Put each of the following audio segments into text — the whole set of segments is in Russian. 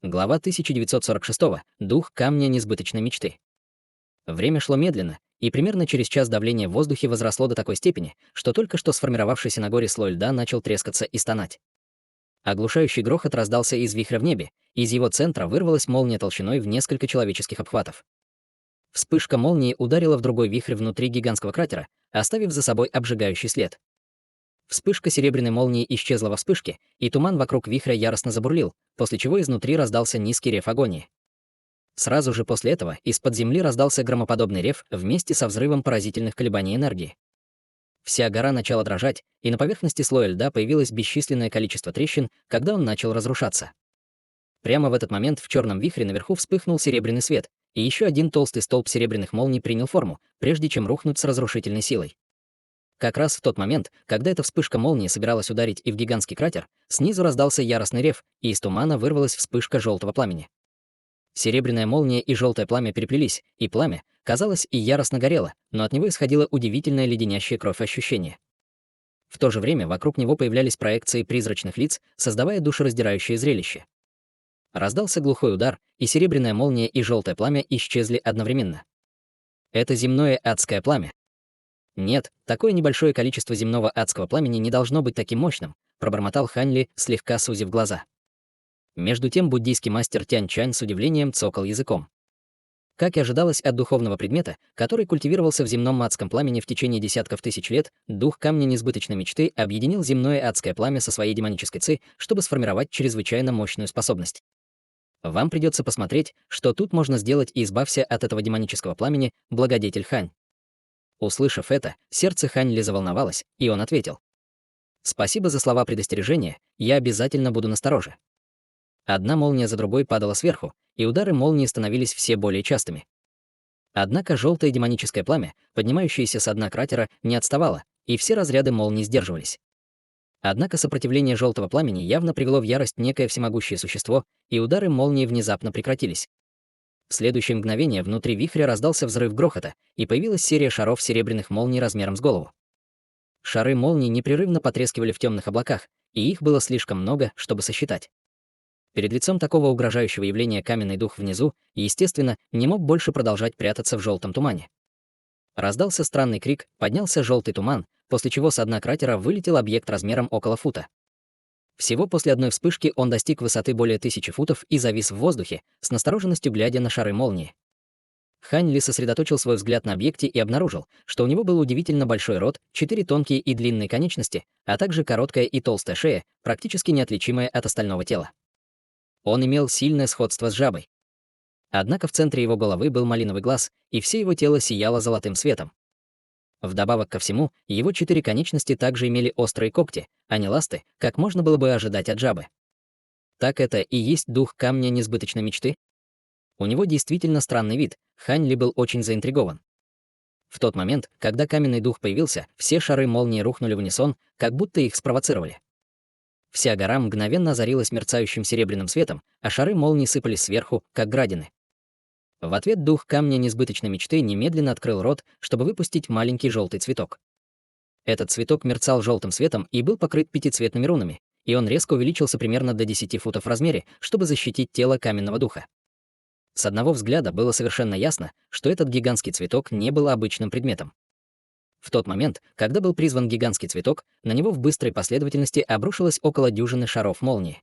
Глава 1946. Дух камня несбыточной мечты. Время шло медленно, и примерно через час давление в воздухе возросло до такой степени, что только что сформировавшийся на горе слой льда начал трескаться и стонать. Оглушающий грохот раздался из вихря в небе, и из его центра вырвалась молния толщиной в несколько человеческих обхватов. Вспышка молнии ударила в другой вихрь внутри гигантского кратера, оставив за собой обжигающий след. Вспышка серебряной молнии исчезла во вспышке, и туман вокруг вихря яростно забурлил, после чего изнутри раздался низкий рев агонии. Сразу же после этого из-под земли раздался громоподобный рев вместе со взрывом поразительных колебаний энергии. Вся гора начала дрожать, и на поверхности слоя льда появилось бесчисленное количество трещин, когда он начал разрушаться. Прямо в этот момент в черном вихре наверху вспыхнул серебряный свет, и еще один толстый столб серебряных молний принял форму, прежде чем рухнуть с разрушительной силой. Как раз в тот момент, когда эта вспышка молнии собиралась ударить и в гигантский кратер, снизу раздался яростный рев, и из тумана вырвалась вспышка желтого пламени. Серебряная молния и желтое пламя переплелись, и пламя, казалось, и яростно горело, но от него исходило удивительное леденящее кровь ощущение. В то же время вокруг него появлялись проекции призрачных лиц, создавая душераздирающее зрелище. Раздался глухой удар, и серебряная молния и желтое пламя исчезли одновременно. Это земное адское пламя. «Нет, такое небольшое количество земного адского пламени не должно быть таким мощным», пробормотал Хань Ли, слегка сузив глаза. Между тем буддийский мастер Тянь Чань с удивлением цокал языком. Как и ожидалось от духовного предмета, который культивировался в земном адском пламени в течение десятков тысяч лет, дух камня несбыточной мечты объединил земное адское пламя со своей демонической ци, чтобы сформировать чрезвычайно мощную способность. Вам придется посмотреть, что тут можно сделать, и избавься от этого демонического пламени, благодетель Хань. Услышав это, сердце Хань Ли заволновалось, и он ответил: «Спасибо за слова предостережения, я обязательно буду настороже». Одна молния за другой падала сверху, и удары молнии становились все более частыми. Однако желтое демоническое пламя, поднимающееся с дна кратера, не отставало, и все разряды молний сдерживались. Однако сопротивление желтого пламени явно привело в ярость некое всемогущее существо, и удары молнии внезапно прекратились. В следующее мгновение внутри вихря раздался взрыв грохота, и появилась серия шаров серебряных молний размером с голову. Шары молний непрерывно потрескивали в темных облаках, и их было слишком много, чтобы сосчитать. Перед лицом такого угрожающего явления каменный дух внизу, естественно, не мог больше продолжать прятаться в желтом тумане. Раздался странный крик, поднялся желтый туман, после чего с дна кратера вылетел объект размером около фута. Всего после одной вспышки он достиг высоты более 1000 футов и завис в воздухе, с настороженностью глядя на шары молнии. Хань Ли сосредоточил свой взгляд на объекте и обнаружил, что у него был удивительно большой рот, 4 тонкие и длинные конечности, а также короткая и толстая шея, практически неотличимая от остального тела. Он имел сильное сходство с жабой. Однако в центре его головы был малиновый глаз, и все его тело сияло золотым светом. Вдобавок ко всему, его 4 конечности также имели острые когти, а не ласты, как можно было бы ожидать от жабы. Так это и есть дух камня несбыточной мечты? У него действительно странный вид, Хань Ли был очень заинтригован. В тот момент, когда каменный дух появился, все шары молнии рухнули в унисон, как будто их спровоцировали. Вся гора мгновенно озарилась мерцающим серебряным светом, а шары молнии сыпались сверху, как градины. В ответ дух камня несбыточной мечты немедленно открыл рот, чтобы выпустить маленький желтый цветок. Этот цветок мерцал желтым светом и был покрыт пятицветными рунами, и он резко увеличился примерно до 10 футов в размере, чтобы защитить тело каменного духа. С одного взгляда было совершенно ясно, что этот гигантский цветок не был обычным предметом. В тот момент, когда был призван гигантский цветок, на него в быстрой последовательности обрушилось около дюжины шаров молнии.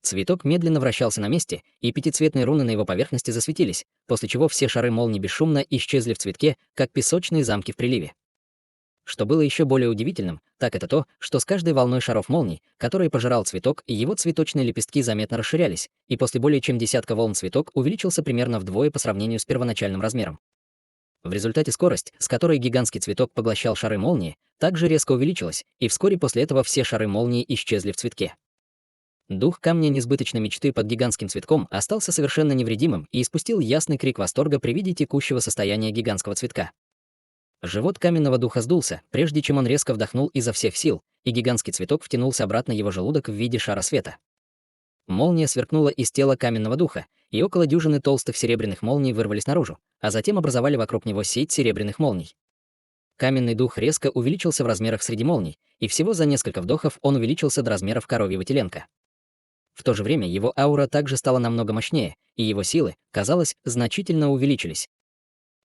Цветок медленно вращался на месте, и пятицветные руны на его поверхности засветились, после чего все шары молнии бесшумно исчезли в цветке, как песочные замки в приливе. Что было еще более удивительным, так это то, что с каждой волной шаров молний, которые пожирал цветок, его цветочные лепестки заметно расширялись, и после более чем десятка волн цветок увеличился примерно вдвое по сравнению с первоначальным размером. В результате скорость, с которой гигантский цветок поглощал шары молнии, также резко увеличилась, и вскоре после этого все шары молнии исчезли в цветке. Дух камня несбыточной мечты под гигантским цветком остался совершенно невредимым и испустил ясный крик восторга при виде текущего состояния гигантского цветка. Живот каменного духа сдулся, прежде чем он резко вдохнул изо всех сил, и гигантский цветок втянулся обратно в его желудок в виде шара света. Молния сверкнула из тела каменного духа, и около дюжины толстых серебряных молний вырвались наружу, а затем образовали вокруг него сеть серебряных молний. Каменный дух резко увеличился в размерах среди молний, и всего за несколько вдохов он увеличился до размеров коровьего теленка. В то же время его аура также стала намного мощнее, и его силы, казалось, значительно увеличились.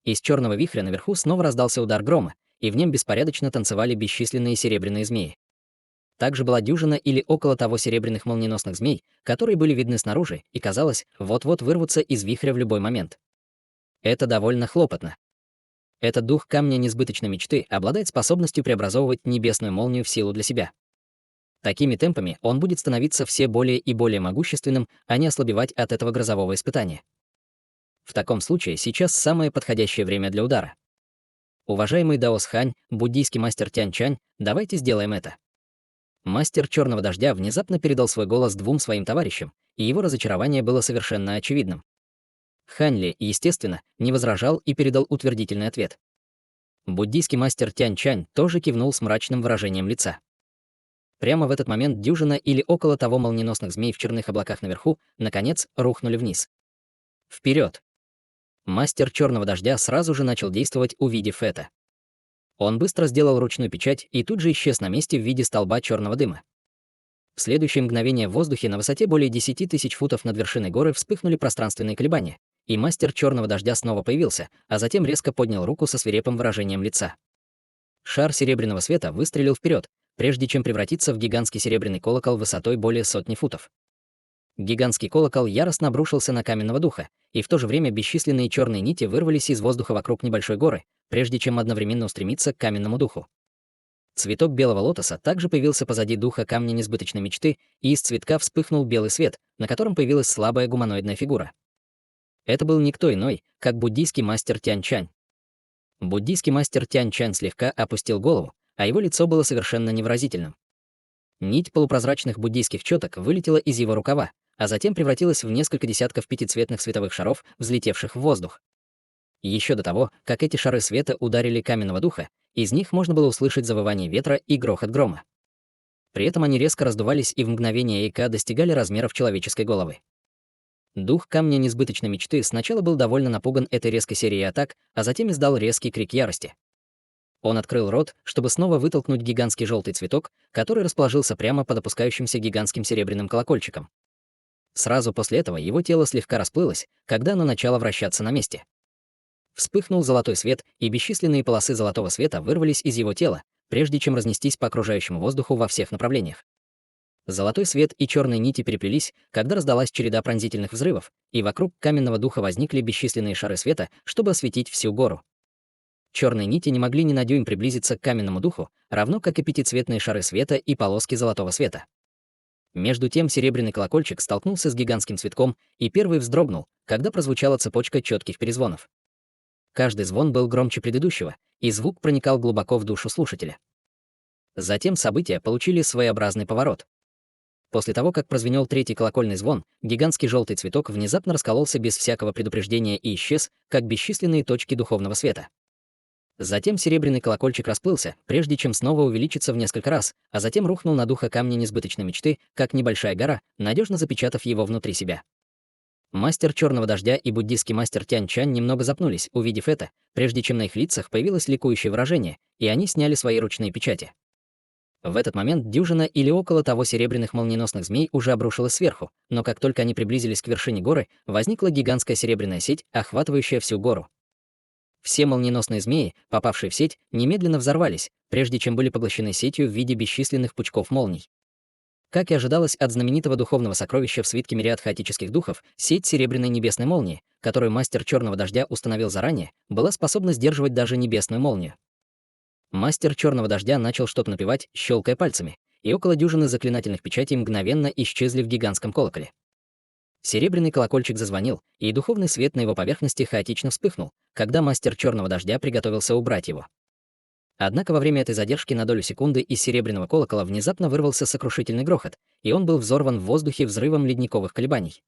Из черного вихря наверху снова раздался удар грома, и в нем беспорядочно танцевали бесчисленные серебряные змеи. Также была дюжина или около того серебряных молниеносных змей, которые были видны снаружи и, казалось, вот-вот вырвутся из вихря в любой момент. Это довольно хлопотно. Этот дух камня несбыточной мечты обладает способностью преобразовывать небесную молнию в силу для себя. Такими темпами он будет становиться все более и более могущественным, а не ослабевать от этого грозового испытания. В таком случае сейчас самое подходящее время для удара. Уважаемый Даос Хань, буддийский мастер Тянь Чань, давайте сделаем это. Мастер Черного Дождя внезапно передал свой голос двум своим товарищам, и его разочарование было совершенно очевидным. Хань Ли, естественно, не возражал и передал утвердительный ответ. Буддийский мастер Тянь Чань тоже кивнул с мрачным выражением лица. Прямо в этот момент дюжина или около того молниеносных змей в черных облаках наверху, наконец, рухнули вниз. Вперед! Мастер Черного Дождя сразу же начал действовать, увидев это. Он быстро сделал ручную печать и тут же исчез на месте в виде столба черного дыма. В следующее мгновение в воздухе на высоте более 10 тысяч футов над вершиной горы вспыхнули пространственные колебания, и мастер Черного Дождя снова появился, а затем резко поднял руку со свирепым выражением лица. Шар серебряного света выстрелил вперед, прежде чем превратиться в гигантский серебряный колокол высотой более 100 футов. Гигантский колокол яростно обрушился на каменного духа, и в то же время бесчисленные черные нити вырвались из воздуха вокруг небольшой горы, прежде чем одновременно устремиться к каменному духу. Цветок белого лотоса также появился позади духа камня несбыточной мечты, и из цветка вспыхнул белый свет, на котором появилась слабая гуманоидная фигура. Это был никто иной, как буддийский мастер Тянь Чань. Буддийский мастер Тянь Чань слегка опустил голову, а его лицо было совершенно невыразительным. Нить полупрозрачных буддийских чёток вылетела из его рукава, а затем превратилась в несколько десятков пятицветных световых шаров, взлетевших в воздух. Еще до того, как эти шары света ударили каменного духа, из них можно было услышать завывание ветра и грохот грома. При этом они резко раздувались и в мгновение эйка достигали размеров человеческой головы. Дух камня несбыточной мечты сначала был довольно напуган этой резкой серией атак, а затем издал резкий крик ярости. Он открыл рот, чтобы снова вытолкнуть гигантский желтый цветок, который расположился прямо под опускающимся гигантским серебряным колокольчиком. Сразу после этого его тело слегка расплылось, когда оно начало вращаться на месте. Вспыхнул золотой свет, и бесчисленные полосы золотого света вырвались из его тела, прежде чем разнестись по окружающему воздуху во всех направлениях. Золотой свет и черные нити переплелись, когда раздалась череда пронзительных взрывов, и вокруг каменного духа возникли бесчисленные шары света, чтобы осветить всю гору. Черные нити не могли ни на дюйм приблизиться к каменному духу, равно как и пятицветные шары света и полоски золотого света. Между тем серебряный колокольчик столкнулся с гигантским цветком, и первый вздрогнул, когда прозвучала цепочка четких перезвонов. Каждый звон был громче предыдущего, и звук проникал глубоко в душу слушателя. Затем события получили своеобразный поворот. После того, как прозвенел третий колокольный звон, гигантский желтый цветок внезапно раскололся без всякого предупреждения и исчез, как бесчисленные точки духовного света. Затем серебряный колокольчик расплылся, прежде чем снова увеличиться в несколько раз, а затем рухнул на духа камня несбыточной мечты, как небольшая гора, надежно запечатав его внутри себя. Мастер Черного Дождя и буддийский мастер Тянь Чань немного запнулись, увидев это, прежде чем на их лицах появилось ликующее выражение, и они сняли свои ручные печати. В этот момент дюжина или около того серебряных молниеносных змей уже обрушилась сверху, но как только они приблизились к вершине горы, возникла гигантская серебряная сеть, охватывающая всю гору. Все молниеносные змеи, попавшие в сеть, немедленно взорвались, прежде чем были поглощены сетью в виде бесчисленных пучков молний. Как и ожидалось от знаменитого духовного сокровища в свитке мириад хаотических духов, сеть серебряной небесной молнии, которую мастер Черного Дождя установил заранее, была способна сдерживать даже небесную молнию. Мастер Черного Дождя начал что-то напевать, щелкая пальцами, и около дюжины заклинательных печатей мгновенно исчезли в гигантском колоколе. Серебряный колокольчик зазвонил, и духовный свет на его поверхности хаотично вспыхнул, когда мастер Черного Дождя приготовился убрать его. Однако во время этой задержки на долю секунды из серебряного колокола внезапно вырвался сокрушительный грохот, и он был взорван в воздухе взрывом ледниковых колебаний.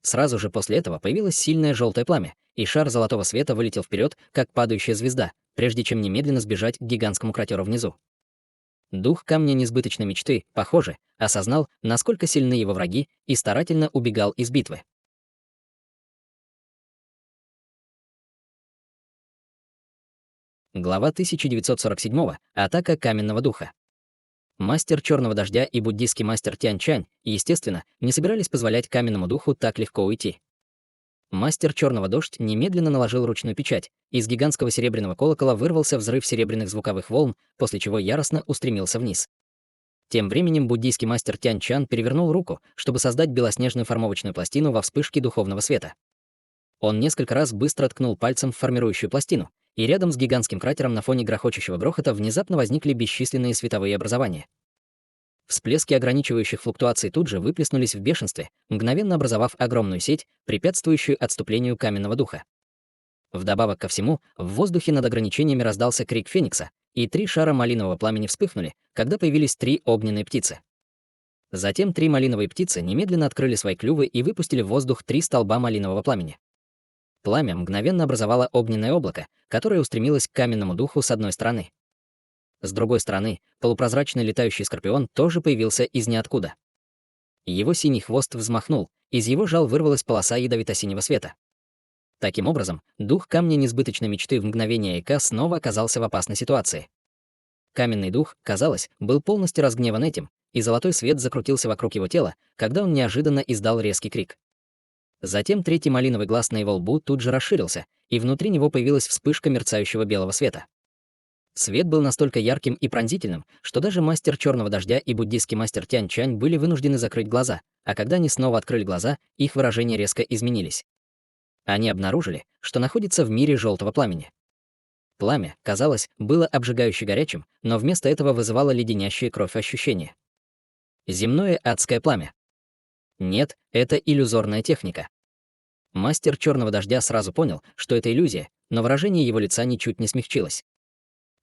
Сразу же после этого появилось сильное желтое пламя, и шар золотого света вылетел вперед, как падающая звезда, прежде чем немедленно сбежать к гигантскому кратеру внизу. Дух камня несбыточной мечты, похоже, осознал, насколько сильны его враги, и старательно убегал из битвы. Глава 1947. Атака каменного духа. Мастер Черного Дождя и буддийский мастер Тянь-Чань, естественно, не собирались позволять каменному духу так легко уйти. Мастер Черного Дождь немедленно наложил ручную печать, и из гигантского серебряного колокола вырвался взрыв серебряных звуковых волн, после чего яростно устремился вниз. Тем временем буддийский мастер Тянь-Чан перевернул руку, чтобы создать белоснежную формовочную пластину во вспышке духовного света. Он несколько раз быстро ткнул пальцем в формирующую пластину, и рядом с гигантским кратером на фоне грохочущего грохота внезапно возникли бесчисленные световые образования. Всплески ограничивающих флуктуаций тут же выплеснулись в бешенстве, мгновенно образовав огромную сеть, препятствующую отступлению каменного духа. Вдобавок ко всему, в воздухе над ограничениями раздался крик Феникса, и 3 шара малинового пламени вспыхнули, когда появились 3 огненные птицы. Затем 3 малиновые птицы немедленно открыли свои клювы и выпустили в воздух 3 столба малинового пламени. Пламя мгновенно образовало огненное облако, которое устремилось к каменному духу с одной стороны. С другой стороны, полупрозрачный летающий скорпион тоже появился из ниоткуда. Его синий хвост взмахнул, из его жал вырвалась полоса ядовито-синего света. Таким образом, дух камня несбыточной мечты в мгновение Эйка снова оказался в опасной ситуации. Каменный дух, казалось, был полностью разгневан этим, и золотой свет закрутился вокруг его тела, когда он неожиданно издал резкий крик. Затем третий малиновый глаз на его лбу тут же расширился, и внутри него появилась вспышка мерцающего белого света. Свет был настолько ярким и пронзительным, что даже мастер Черного Дождя и буддийский мастер Тянь-Чань были вынуждены закрыть глаза, а когда они снова открыли глаза, их выражения резко изменились. Они обнаружили, что находятся в мире желтого пламени. Пламя, казалось, было обжигающе горячим, но вместо этого вызывало леденящие кровь ощущения. Земное адское пламя. Нет, это иллюзорная техника. Мастер Черного Дождя сразу понял, что это иллюзия, но выражение его лица ничуть не смягчилось.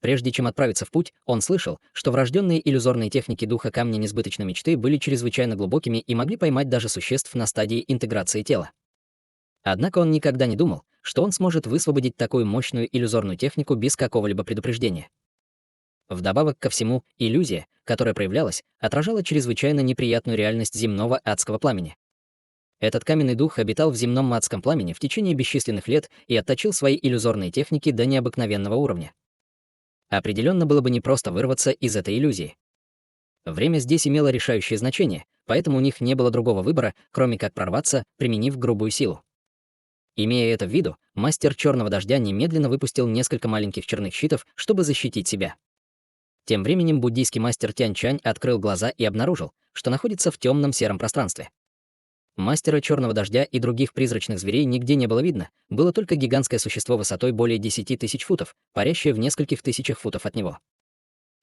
Прежде чем отправиться в путь, он слышал, что врожденные иллюзорные техники духа камня несбыточной мечты были чрезвычайно глубокими и могли поймать даже существ на стадии интеграции тела. Однако он никогда не думал, что он сможет высвободить такую мощную иллюзорную технику без какого-либо предупреждения. Вдобавок ко всему, иллюзия, которая проявлялась, отражала чрезвычайно неприятную реальность земного адского пламени. Этот каменный дух обитал в земном адском пламени в течение бесчисленных лет и отточил свои иллюзорные техники до необыкновенного уровня. Определенно было бы непросто вырваться из этой иллюзии. Время здесь имело решающее значение, поэтому у них не было другого выбора, кроме как прорваться, применив грубую силу. Имея это в виду, мастер Черного Дождя немедленно выпустил несколько маленьких черных щитов, чтобы защитить себя. Тем временем буддийский мастер Тянь-Чань открыл глаза и обнаружил, что находится в темном сером пространстве. Мастера Черного Дождя и других призрачных зверей нигде не было видно, было только гигантское существо высотой более 10 тысяч футов, парящее в нескольких тысячах футов от него.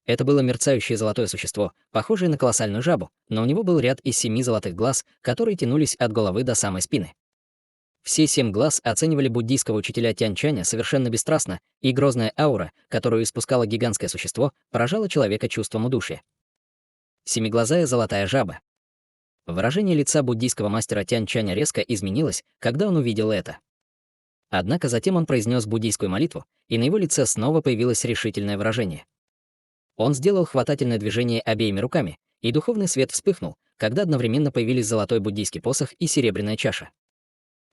Это было мерцающее золотое существо, похожее на колоссальную жабу, но у него был ряд из 7 золотых глаз, которые тянулись от головы до самой спины. Все 7 глаз оценивали буддийского учителя Тянь-Чаня совершенно бесстрастно, и грозная аура, которую испускало гигантское существо, поражала человека чувством удушья. Семиглазая золотая жаба. Выражение лица буддийского мастера Тянь-Чаня резко изменилось, когда он увидел это. Однако затем он произнес буддийскую молитву, и на его лице снова появилось решительное выражение. Он сделал хватательное движение обеими руками, и духовный свет вспыхнул, когда одновременно появились золотой буддийский посох и серебряная чаша.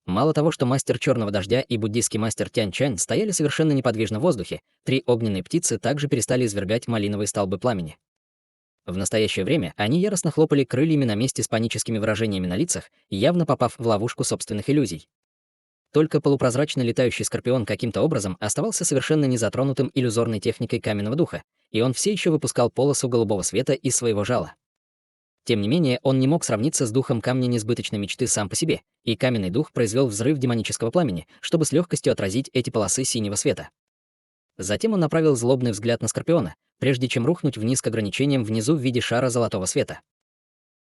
Мало того, что мастер Черного Дождя и буддийский мастер Тянь-Чань стояли совершенно неподвижно в воздухе, 3 огненные птицы также перестали извергать малиновые столбы пламени. В настоящее время они яростно хлопали крыльями на месте с паническими выражениями на лицах, явно попав в ловушку собственных иллюзий. Только полупрозрачный летающий скорпион каким-то образом оставался совершенно незатронутым иллюзорной техникой каменного духа, и он все еще выпускал полосу голубого света из своего жала. Тем не менее, он не мог сравниться с духом камня несбыточной мечты сам по себе, и каменный дух произвел взрыв демонического пламени, чтобы с легкостью отразить эти полосы синего света. Затем он направил злобный взгляд на скорпиона, прежде чем рухнуть вниз к ограничениям внизу в виде шара золотого света.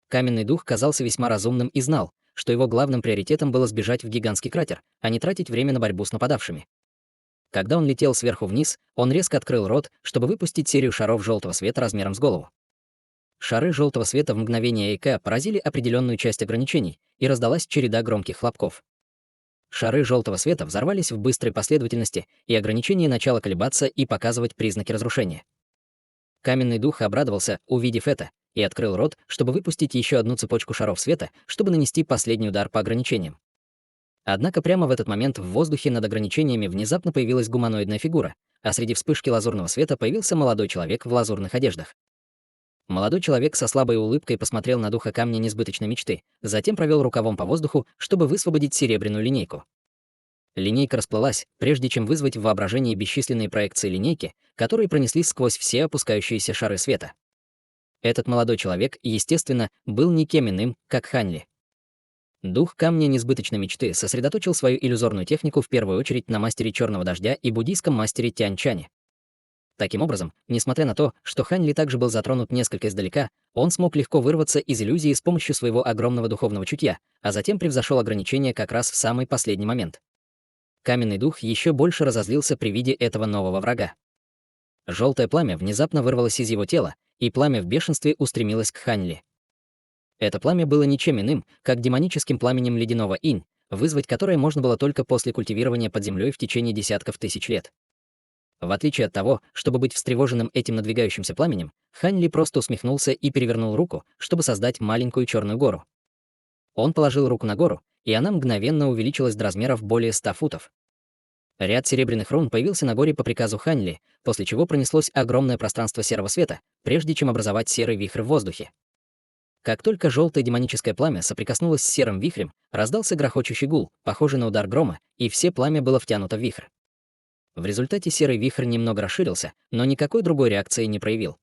Каменный дух казался весьма разумным и знал, что его главным приоритетом было сбежать в гигантский кратер, а не тратить время на борьбу с нападавшими. Когда он летел сверху вниз, он резко открыл рот, чтобы выпустить серию шаров желтого света размером с голову. Шары желтого света в мгновение Эйка поразили определенную часть ограничений, и раздалась череда громких хлопков. Шары желтого света взорвались в быстрой последовательности, и ограничение начало колебаться и показывать признаки разрушения. Каменный дух обрадовался, увидев это, и открыл рот, чтобы выпустить еще одну цепочку шаров света, чтобы нанести последний удар по ограничениям. Однако прямо в этот момент в воздухе над ограничениями внезапно появилась гуманоидная фигура, а среди вспышки лазурного света появился молодой человек в лазурных одеждах. Молодой человек со слабой улыбкой посмотрел на духа камня несбыточной мечты, затем провел рукавом по воздуху, чтобы высвободить серебряную линейку. Линейка расплылась, прежде чем вызвать в воображении бесчисленные проекции линейки, которые пронеслись сквозь все опускающиеся шары света. Этот молодой человек, естественно, был никем иным, как Ханли. Дух камня несбыточной мечты сосредоточил свою иллюзорную технику в первую очередь на мастере черного дождя и буддийском мастере Тянь-Чане. Таким образом, несмотря на то, что Ханли также был затронут несколько издалека, он смог легко вырваться из иллюзии с помощью своего огромного духовного чутья, а затем превзошел ограничения как раз в самый последний момент. Каменный дух еще больше разозлился при виде этого нового врага. Желтое пламя внезапно вырвалось из его тела, и пламя в бешенстве устремилось к Ханли. Это пламя было ничем иным, как демоническим пламенем ледяного инь, вызвать которое можно было только после культивирования под землей в течение десятков тысяч лет. В отличие от того, чтобы быть встревоженным этим надвигающимся пламенем, Ханли просто усмехнулся и перевернул руку, чтобы создать маленькую черную гору. Он положил руку на гору, и она мгновенно увеличилась до размеров более 100 футов. Ряд серебряных рун появился на горе по приказу Ханли, после чего пронеслось огромное пространство серого света, прежде чем образовать серый вихрь в воздухе. Как только желтое демоническое пламя соприкоснулось с серым вихрем, раздался грохочущий гул, похожий на удар грома, и все пламя было втянуто в вихрь. В результате серый вихрь немного расширился, но никакой другой реакции не проявил.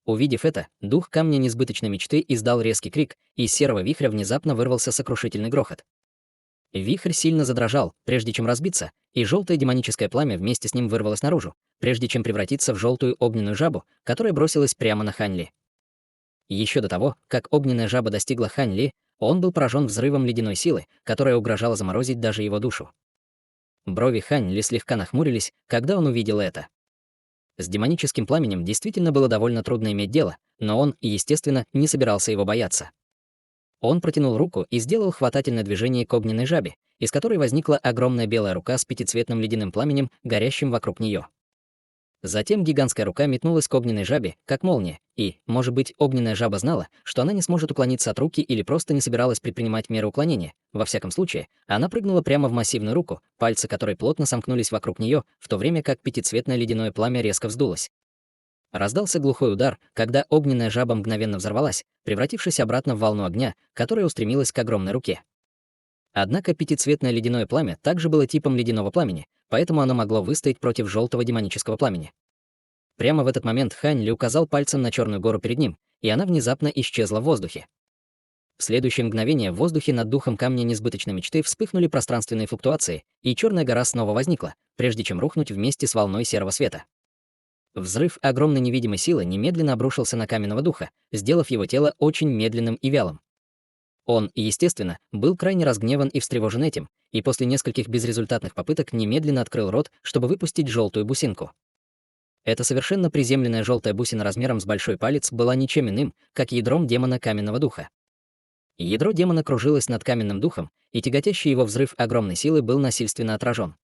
Увидев это, дух камня несбыточной мечты издал резкий крик, и из серого вихря внезапно вырвался сокрушительный грохот. Вихрь сильно задрожал, прежде чем разбиться, и желтое демоническое пламя вместе с ним вырвалось наружу, прежде чем превратиться в желтую огненную жабу, которая бросилась прямо на Ханли. Еще до того, как огненная жаба достигла Ханли, он был поражен взрывом ледяной силы, которая угрожала заморозить даже его душу. Брови Ханли слегка нахмурились, когда он увидел это. С демоническим пламенем действительно было довольно трудно иметь дело, но он, естественно, не собирался его бояться. Он протянул руку и сделал хватательное движение к огненной жабе, из которой возникла огромная белая рука с пятицветным ледяным пламенем, горящим вокруг нее. Затем гигантская рука метнулась к огненной жабе, как молния, и, может быть, огненная жаба знала, что она не сможет уклониться от руки или просто не собиралась предпринимать меры уклонения. Во всяком случае, она прыгнула прямо в массивную руку, пальцы которой плотно сомкнулись вокруг нее, в то время как пятицветное ледяное пламя резко вздулось. Раздался глухой удар, когда огненная жаба мгновенно взорвалась, превратившись обратно в волну огня, которая устремилась к огромной руке. Однако пятицветное ледяное пламя также было типом ледяного пламени, поэтому оно могло выстоять против желтого демонического пламени. Прямо в этот момент Ханли указал пальцем на черную гору перед ним, и она внезапно исчезла в воздухе. В следующее мгновение в воздухе над духом камня несбыточной мечты вспыхнули пространственные флуктуации, и черная гора снова возникла, прежде чем рухнуть вместе с волной серого света. Взрыв огромной невидимой силы немедленно обрушился на каменного духа, сделав его тело очень медленным и вялым. Он, естественно, был крайне разгневан и встревожен этим, и после нескольких безрезультатных попыток немедленно открыл рот, чтобы выпустить желтую бусинку. Эта совершенно приземленная желтая бусина размером с большой палец была ничем иным, как ядром демона каменного духа. Ядро демона кружилось над каменным духом, и тяготящий его взрыв огромной силы был насильственно отражен.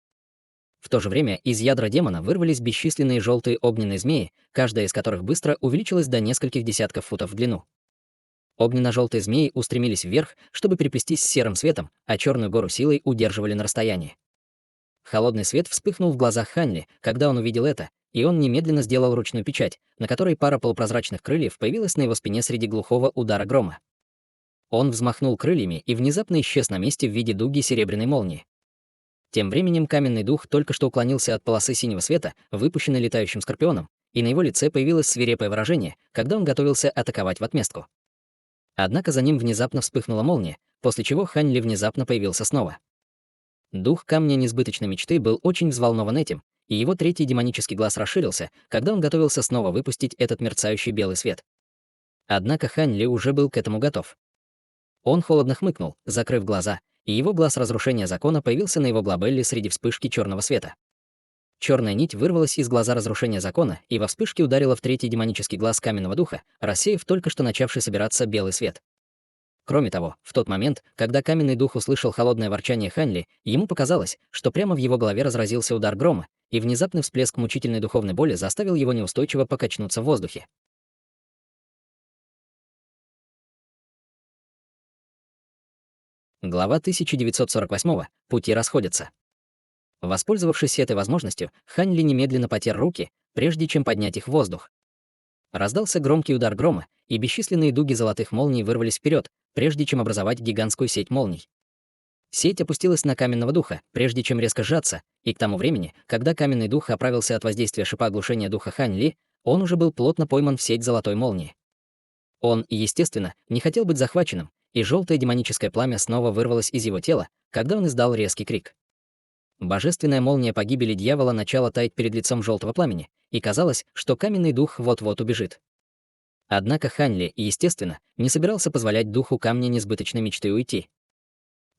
В то же время из ядра демона вырвались бесчисленные желтые огненные змеи, каждая из которых быстро увеличилась до нескольких десятков футов в длину. Огненно-желтые змеи устремились вверх, чтобы переплестись с серым светом, а черную гору силой удерживали на расстоянии. Холодный свет вспыхнул в глазах Ханли, когда он увидел это, и он немедленно сделал ручную печать, на которой пара полупрозрачных крыльев появилась на его спине среди глухого удара грома. Он взмахнул крыльями и внезапно исчез на месте в виде дуги серебряной молнии. Тем временем каменный дух только что уклонился от полосы синего света, выпущенной летающим скорпионом, и на его лице появилось свирепое выражение, когда он готовился атаковать в отместку. Однако за ним внезапно вспыхнула молния, после чего Ханли внезапно появился снова. Дух камня несбыточной мечты был очень взволнован этим, и его третий демонический глаз расширился, когда он готовился снова выпустить этот мерцающий белый свет. Однако Ханли уже был к этому готов. Он холодно хмыкнул, закрыв глаза, и его глаз разрушения закона появился на его глобелле среди вспышки черного света. Черная нить вырвалась из глаза разрушения закона и во вспышке ударила в третий демонический глаз каменного духа, рассеяв только что начавший собираться белый свет. Кроме того, в тот момент, когда каменный дух услышал холодное ворчание Ханли, ему показалось, что прямо в его голове разразился удар грома, и внезапный всплеск мучительной духовной боли заставил его неустойчиво покачнуться в воздухе. Глава 1948. Пути расходятся. Воспользовавшись этой возможностью, Ханли немедленно потер руки, прежде чем поднять их в воздух. Раздался громкий удар грома, и бесчисленные дуги золотых молний вырвались вперед, прежде чем образовать гигантскую сеть молний. Сеть опустилась на каменного духа, прежде чем резко сжаться, и к тому времени, когда каменный дух оправился от воздействия шипа оглушения духа Хань Ли, он уже был плотно пойман в сеть золотой молнии. Он, естественно, не хотел быть захваченным, и желтое демоническое пламя снова вырвалось из его тела, когда он издал резкий крик. Божественная молния погибели дьявола начала таять перед лицом желтого пламени, и казалось, что каменный дух вот-вот убежит. Однако Хань Ли, естественно, не собирался позволять духу камня несбыточной мечты уйти.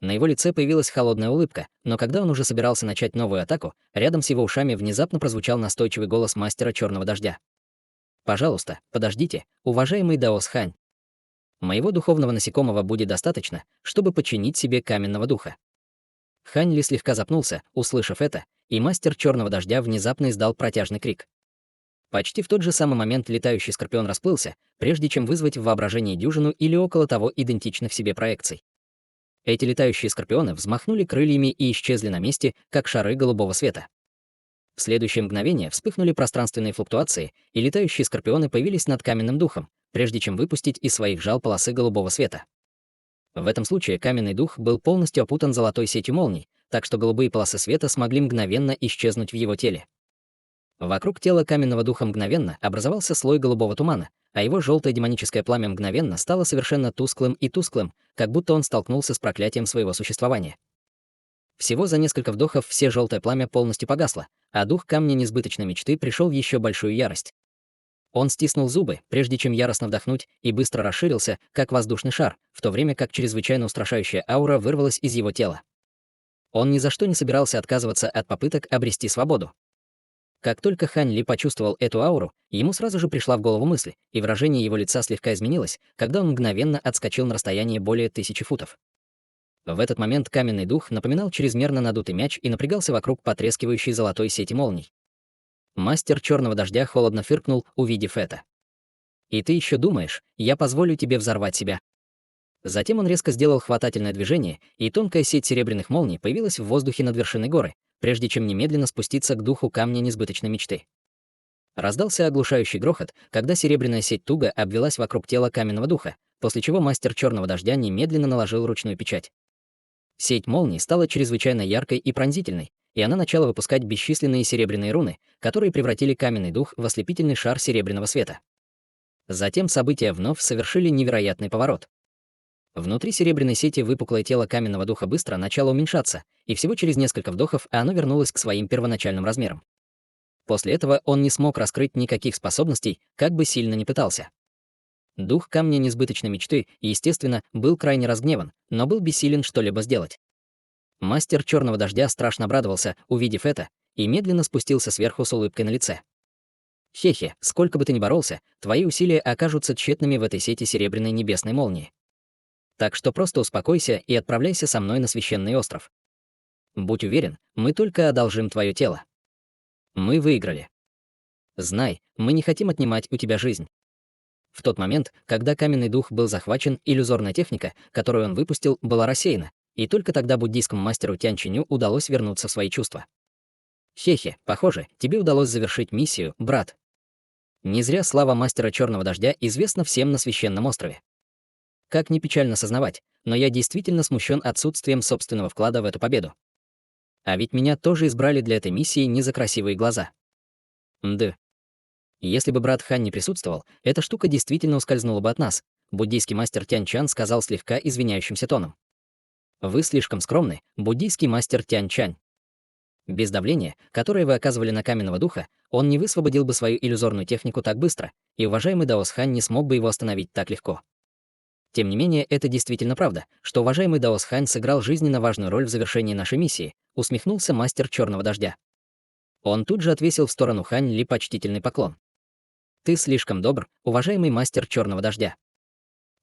На его лице появилась холодная улыбка, но когда он уже собирался начать новую атаку, рядом с его ушами внезапно прозвучал настойчивый голос мастера Черного Дождя. «Пожалуйста, подождите, уважаемый Даос Хань. Моего духовного насекомого будет достаточно, чтобы подчинить себе каменного духа». Хань Ли слегка запнулся, услышав это, и мастер Черного Дождя внезапно издал протяжный крик. Почти в тот же самый момент летающий скорпион расплылся, прежде чем вызвать в воображении дюжину или около того идентичных себе проекций. Эти летающие скорпионы взмахнули крыльями и исчезли на месте, как шары голубого света. В следующее мгновение вспыхнули пространственные флуктуации, и летающие скорпионы появились над каменным духом, прежде чем выпустить из своих жал полосы голубого света. В этом случае каменный дух был полностью опутан золотой сетью молний, так что голубые полосы света смогли мгновенно исчезнуть в его теле. Вокруг тела каменного духа мгновенно образовался слой голубого тумана, а его желтое демоническое пламя мгновенно стало совершенно тусклым и тусклым, как будто он столкнулся с проклятием своего существования. Всего за несколько вдохов все желтое пламя полностью погасло, а дух камня несбыточной мечты пришел в еще большую ярость. Он стиснул зубы, прежде чем яростно вдохнуть, и быстро расширился, как воздушный шар, в то время как чрезвычайно устрашающая аура вырвалась из его тела. Он ни за что не собирался отказываться от попыток обрести свободу. Как только Хань Ли почувствовал эту ауру, ему сразу же пришла в голову мысль, и выражение его лица слегка изменилось, когда он мгновенно отскочил на расстояние более 1000 футов. В этот момент каменный дух напоминал чрезмерно надутый мяч и напрягался вокруг потрескивающей золотой сети молний. Мастер Черного Дождя холодно фыркнул, увидев это. «И ты еще думаешь, я позволю тебе взорвать себя?» Затем он резко сделал хватательное движение, и тонкая сеть серебряных молний появилась в воздухе над вершиной горы, прежде чем немедленно спуститься к духу камня несбыточной мечты. Раздался оглушающий грохот, когда серебряная сеть туго обвелась вокруг тела каменного духа, после чего мастер Черного Дождя немедленно наложил ручную печать. Сеть молний стала чрезвычайно яркой и пронзительной, и она начала выпускать бесчисленные серебряные руны, которые превратили каменный дух в ослепительный шар серебряного света. Затем события вновь совершили невероятный поворот. Внутри серебряной сети выпуклое тело каменного духа быстро начало уменьшаться, и всего через несколько вдохов оно вернулось к своим первоначальным размерам. После этого он не смог раскрыть никаких способностей, как бы сильно ни пытался. Дух камня несбыточной мечты, естественно, был крайне разгневан, но был бессилен что-либо сделать. Мастер Черного Дождя страшно обрадовался, увидев это, и медленно спустился сверху с улыбкой на лице. «Хе-хе, сколько бы ты ни боролся, твои усилия окажутся тщетными в этой сети серебряной небесной молнии. Так что просто успокойся и отправляйся со мной на священный остров. Будь уверен, мы только одолжим твое тело. Мы выиграли. Знай, мы не хотим отнимать у тебя жизнь». В тот момент, когда каменный дух был захвачен, иллюзорная техника, которую он выпустил, была рассеяна, и только тогда буддийскому мастеру Тянь Чиню удалось вернуться в свои чувства. «Хе-хе, похоже, тебе удалось завершить миссию, брат. Не зря слава мастера Черного Дождя известна всем на священном острове. Как ни печально сознавать, но я действительно смущен отсутствием собственного вклада в эту победу. А ведь меня тоже избрали для этой миссии не за красивые глаза. Да. Если бы брат Хан не присутствовал, эта штука действительно ускользнула бы от нас», буддийский мастер Тянь Чан сказал слегка извиняющимся тоном. «Вы слишком скромны, буддийский мастер Тянь Чань. Без давления, которое вы оказывали на каменного духа, он не высвободил бы свою иллюзорную технику так быстро, и уважаемый Даос Хан не смог бы его остановить так легко. Тем не менее, это действительно правда, что уважаемый Даос Хан сыграл жизненно важную роль в завершении нашей миссии», усмехнулся мастер Черного Дождя. Он тут же отвесил в сторону Хань Ли почтительный поклон. «Ты слишком добр, уважаемый мастер Черного Дождя.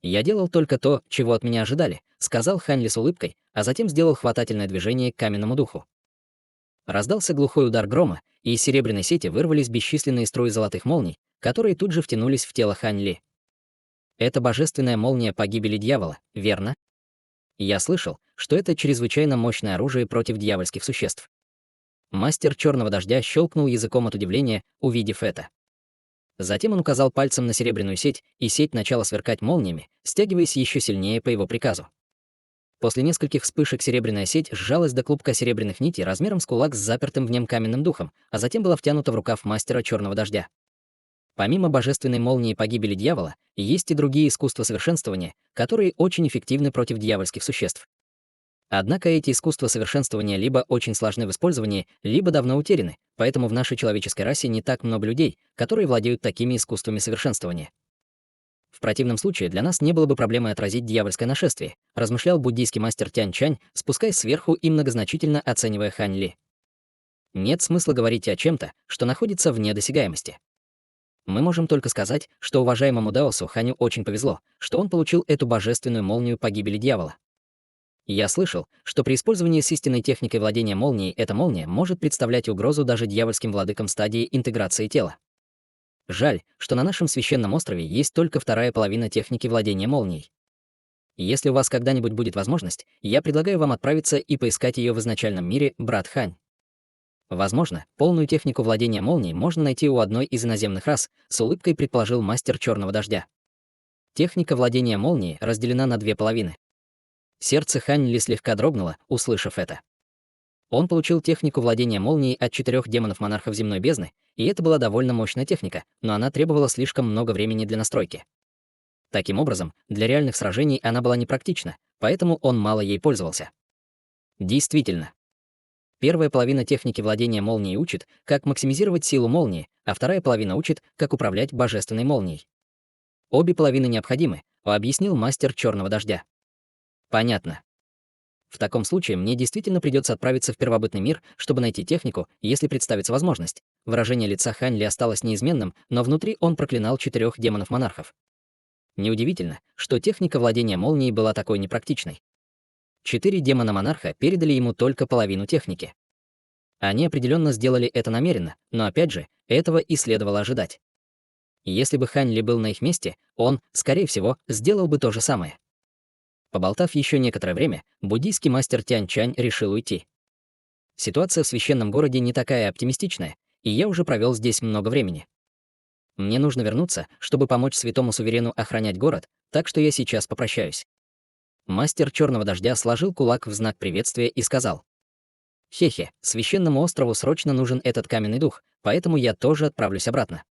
Я делал только то, чего от меня ожидали», сказал Хань Ли с улыбкой, а затем сделал хватательное движение к каменному духу. Раздался глухой удар грома, и из серебряной сети вырвались бесчисленные струи золотых молний, которые тут же втянулись в тело Хань Ли. «Это божественная молния погибели дьявола, верно? Я слышал, что это чрезвычайно мощное оружие против дьявольских существ». Мастер Черного Дождя щелкнул языком от удивления, увидев это. Затем он указал пальцем на серебряную сеть, и сеть начала сверкать молниями, стягиваясь еще сильнее по его приказу. После нескольких вспышек серебряная сеть сжалась до клубка серебряных нитей размером с кулак с запертым в нем каменным духом, а затем была втянута в рукав мастера черного дождя. Помимо божественной молнии погибели дьявола, есть и другие искусства совершенствования, которые очень эффективны против дьявольских существ. Однако эти искусства совершенствования либо очень сложны в использовании, либо давно утеряны, поэтому в нашей человеческой расе не так много людей, которые владеют такими искусствами совершенствования. В противном случае для нас не было бы проблемой отразить дьявольское нашествие, размышлял буддийский мастер Тянь Чань, спускаясь сверху и многозначительно оценивая Хань Ли. Нет смысла говорить о чем-то, что находится вне досягаемости. Мы можем только сказать, что уважаемому Даосу Ханю очень повезло, что он получил эту божественную молнию погибели дьявола. Я слышал, что при использовании с истинной техникой владения молнией эта молния может представлять угрозу даже дьявольским владыкам стадии интеграции тела. Жаль, что на нашем священном острове есть только вторая половина техники владения молнией. Если у вас когда-нибудь будет возможность, я предлагаю вам отправиться и поискать ее в изначальном мире, брат Хань. Возможно, полную технику владения молнией можно найти у одной из иноземных рас, с улыбкой предположил мастер черного дождя. Техника владения молнией разделена на две половины. Сердце Хань Ли слегка дрогнуло, услышав это. Он получил технику владения молнией от 4 демонов-монархов земной бездны, и это была довольно мощная техника, но она требовала слишком много времени для настройки. Таким образом, для реальных сражений она была непрактична, поэтому он мало ей пользовался. Действительно. Первая половина техники владения молнией учит, как максимизировать силу молнии, а вторая половина учит, как управлять божественной молнией. Обе половины необходимы, объяснил мастер черного дождя. Понятно. В таком случае мне действительно придется отправиться в первобытный мир, чтобы найти технику, если представится возможность. Выражение лица Хань Ли осталось неизменным, но внутри он проклинал 4 демонов-монархов. Неудивительно, что техника владения молнией была такой непрактичной. 4 демона-монарха передали ему только половину техники. Они определенно сделали это намеренно, но опять же, этого и следовало ожидать. Если бы Хань Ли был на их месте, он, скорее всего, сделал бы то же самое. Поболтав еще некоторое время, буддийский мастер Тянь Чань решил уйти. Ситуация в священном городе не такая оптимистичная, и я уже провел здесь много времени. Мне нужно вернуться, чтобы помочь святому суверену охранять город, так что я сейчас попрощаюсь. Мастер черного дождя сложил кулак в знак приветствия и сказал: «Хе-хе, священному острову срочно нужен этот каменный дух, поэтому я тоже отправлюсь обратно.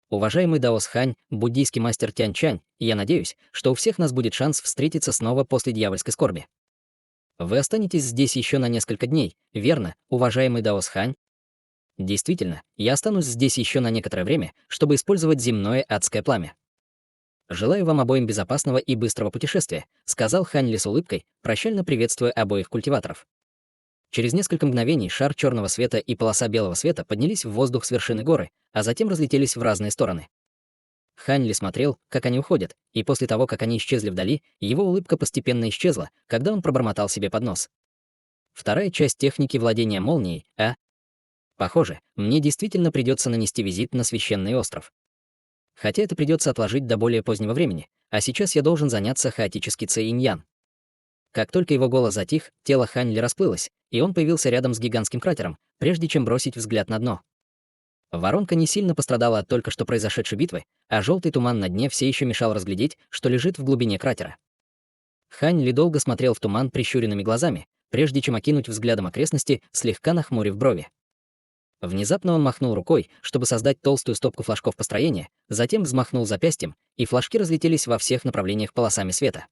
Уважаемый Даос Хань, буддийский мастер Тянь Чань, я надеюсь, что у всех нас будет шанс встретиться снова после дьявольской скорби. Вы останетесь здесь еще на несколько дней, верно, уважаемый Даос Хань? Действительно, я останусь здесь еще на некоторое время, чтобы использовать земное адское пламя. Желаю вам обоим безопасного и быстрого путешествия, сказал Хань Ли с улыбкой, прощально приветствуя обоих культиваторов. Через несколько мгновений шар черного света и полоса белого света поднялись в воздух с вершины горы, а затем разлетелись в разные стороны. Хань Ли смотрел, как они уходят, и после того, как они исчезли вдали, его улыбка постепенно исчезла, когда он пробормотал себе под нос. Вторая часть техники владения молнией, Похоже, мне действительно придется нанести визит на священный остров. Хотя это придется отложить до более позднего времени, а сейчас я должен заняться хаотически Ци-Инь-Ян. Как только его голос затих, тело Хань Ли расплылось, и он появился рядом с гигантским кратером, прежде чем бросить взгляд на дно. Воронка не сильно пострадала от только что произошедшей битвы, а желтый туман на дне все еще мешал разглядеть, что лежит в глубине кратера. Хань Ли долго смотрел в туман прищуренными глазами, прежде чем окинуть взглядом окрестности, слегка нахмурив брови. Внезапно он махнул рукой, чтобы создать толстую стопку флажков построения, затем взмахнул запястьем, и флажки разлетелись во всех направлениях полосами света.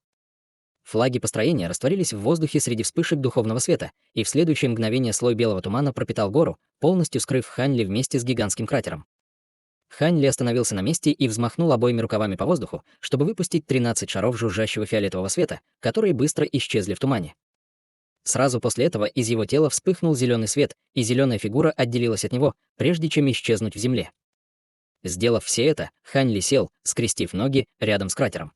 Флаги построения растворились в воздухе среди вспышек духовного света, и в следующее мгновение слой белого тумана пропитал гору, полностью скрыв Хань Ли вместе с гигантским кратером. Хань Ли остановился на месте и взмахнул обоими рукавами по воздуху, чтобы выпустить 13 шаров жужжащего фиолетового света, которые быстро исчезли в тумане. Сразу после этого из его тела вспыхнул зеленый свет, и зеленая фигура отделилась от него, прежде чем исчезнуть в земле. Сделав все это, Хань Ли сел, скрестив ноги, рядом с кратером.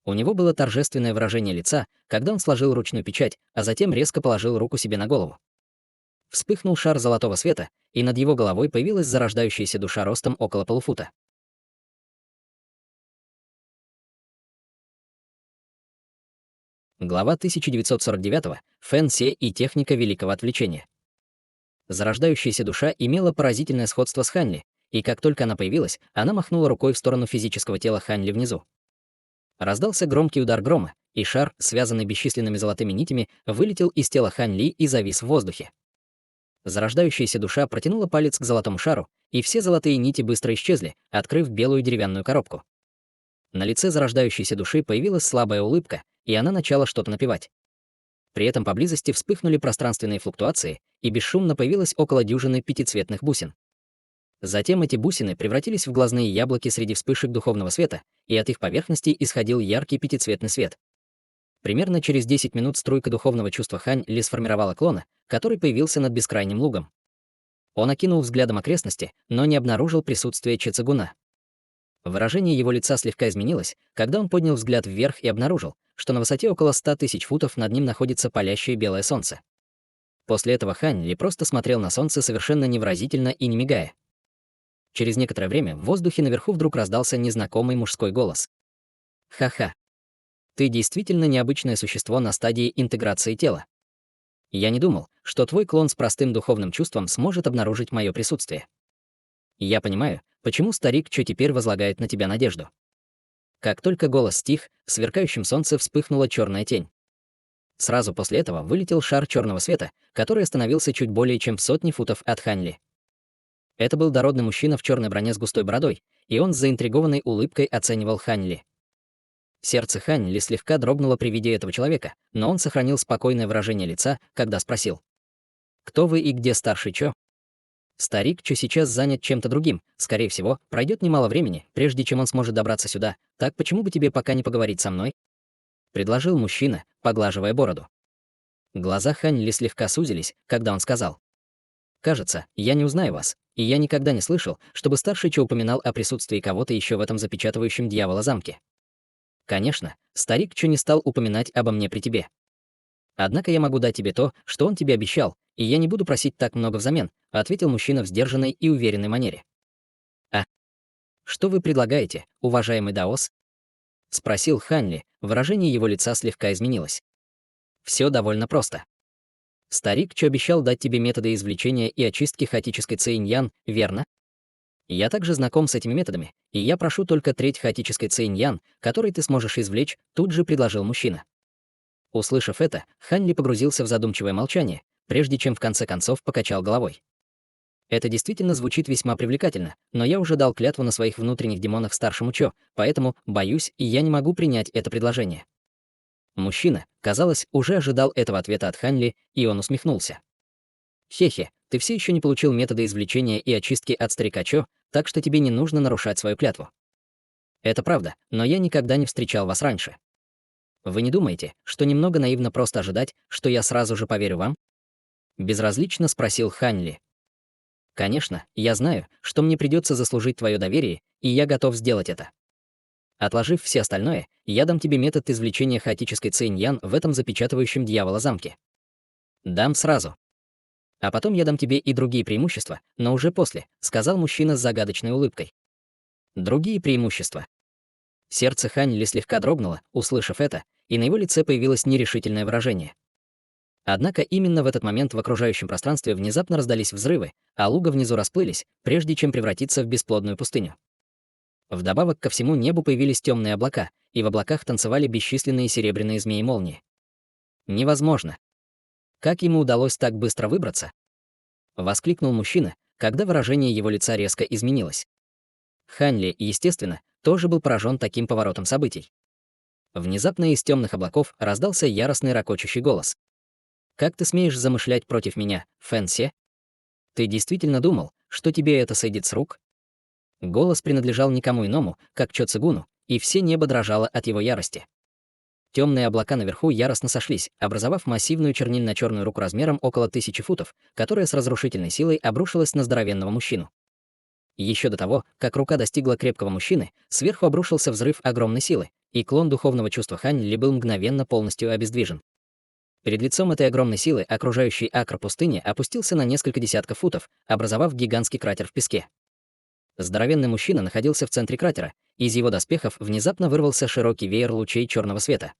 У него было торжественное выражение лица, когда он сложил ручную печать, а затем резко положил руку себе на голову. Вспыхнул шар золотого света, и над его головой появилась зарождающаяся душа ростом около полуфута. Глава 1949. Фэн Се и техника великого отвлечения. Зарождающаяся душа имела поразительное сходство с Хань Ли, и как только она появилась, она махнула рукой в сторону физического тела Хань Ли внизу. Раздался громкий удар грома, и шар, связанный бесчисленными золотыми нитями, вылетел из тела Хань Ли и завис в воздухе. Зарождающаяся душа протянула палец к золотому шару, и все золотые нити быстро исчезли, открыв белую деревянную коробку. На лице зарождающейся души появилась слабая улыбка, и она начала что-то напевать. При этом поблизости вспыхнули пространственные флуктуации, и бесшумно появилось около дюжины пятицветных бусин. Затем эти бусины превратились в глазные яблоки среди вспышек духовного света, и от их поверхности исходил яркий пятицветный свет. Примерно через 10 минут струйка духовного чувства Хань Ли сформировала клона, который появился над бескрайним лугом. Он окинул взглядом окрестности, но не обнаружил присутствия Чецегуна. Выражение его лица слегка изменилось, когда он поднял взгляд вверх и обнаружил, что на высоте около 100 тысяч футов над ним находится палящее белое солнце. После этого Хань Ли просто смотрел на солнце совершенно невыразительно и не мигая. Через некоторое время в воздухе наверху вдруг раздался незнакомый мужской голос. «Ха-ха. Ты действительно необычное существо на стадии интеграции тела. Я не думал, что твой клон с простым духовным чувством сможет обнаружить мое присутствие. Я понимаю, почему старик Чо теперь возлагает на тебя надежду». Как только голос стих, в сверкающем солнце вспыхнула черная тень. Сразу после этого вылетел шар черного света, который остановился чуть более чем в сотне футов от Хань Ли. Это был дородный мужчина в черной броне с густой бородой, и он с заинтригованной улыбкой оценивал Хань Ли. Сердце Хань Ли слегка дрогнуло при виде этого человека, но он сохранил спокойное выражение лица, когда спросил: «Кто вы и где старший Чо?» «Старик Чо сейчас занят чем-то другим. Скорее всего, пройдет немало времени, прежде чем он сможет добраться сюда. Так почему бы тебе пока не поговорить со мной?» — предложил мужчина, поглаживая бороду. Глаза Хань Ли слегка сузились, когда он сказал: «Кажется, я не узнаю вас, и я никогда не слышал, чтобы старший Чо упоминал о присутствии кого-то еще в этом запечатывающем дьявола замке. Конечно, старик Чо не стал упоминать обо мне при тебе. Однако я могу дать тебе то, что он тебе обещал, и я не буду просить так много взамен», — ответил мужчина в сдержанной и уверенной манере. «А что вы предлагаете, уважаемый Даос?» — спросил Хань Ли, выражение его лица слегка изменилось. «Все довольно просто. Старик Чо обещал дать тебе методы извлечения и очистки хаотической цинь-ян, верно? Я также знаком с этими методами, и я прошу только треть хаотической цинь-ян, который ты сможешь извлечь», — тут же предложил мужчина. Услышав это, Хань Ли погрузился в задумчивое молчание, прежде чем в конце концов покачал головой. «Это действительно звучит весьма привлекательно, но я уже дал клятву на своих внутренних демонах старшему Чо, поэтому, боюсь, и я не могу принять это предложение». Мужчина, казалось, уже ожидал этого ответа от Хань Ли, и он усмехнулся. «Хе-хе, ты все еще не получил методы извлечения и очистки от старика Чо, так что тебе не нужно нарушать свою клятву. Это правда, но я никогда не встречал вас раньше. Вы не думаете, что немного наивно просто ожидать, что я сразу же поверю вам?» Безразлично спросил Хань Ли. «Конечно, я знаю, что мне придется заслужить твое доверие, и я готов сделать это. Отложив все остальное, я дам тебе метод извлечения хаотической цинь-ян в этом запечатывающем дьявола замке. Дам сразу. А потом я дам тебе и другие преимущества, но уже после», — сказал мужчина с загадочной улыбкой. «Другие преимущества». Сердце Хань Ли слегка дрогнуло, услышав это, и на его лице появилось нерешительное выражение. Однако именно в этот момент в окружающем пространстве внезапно раздались взрывы, а луга внизу расплылись, прежде чем превратиться в бесплодную пустыню. Вдобавок ко всему небу появились темные облака, и в облаках танцевали бесчисленные серебряные змеи-молнии. «Невозможно! Как ему удалось так быстро выбраться?» — воскликнул мужчина, когда выражение его лица резко изменилось. Хань Ли, естественно, тоже был поражен таким поворотом событий. Внезапно из темных облаков раздался яростный ракочущий голос. «Как ты смеешь замышлять против меня, Фэн Се? Ты действительно думал, что тебе это сойдет с рук?» Голос принадлежал никому иному, как Чо Цигуну, и все небо дрожало от его ярости. Темные облака наверху яростно сошлись, образовав массивную чернильно-черную руку размером около 1000 футов, которая с разрушительной силой обрушилась на здоровенного мужчину. Еще до того, как рука достигла крепкого мужчины, сверху обрушился взрыв огромной силы, и клон духовного чувства Хань Ли был мгновенно полностью обездвижен. Перед лицом этой огромной силы окружающий акр пустыни опустился на несколько десятков футов, образовав гигантский кратер в песке. Здоровенный мужчина находился в центре кратера, и из его доспехов внезапно вырвался широкий веер лучей черного света.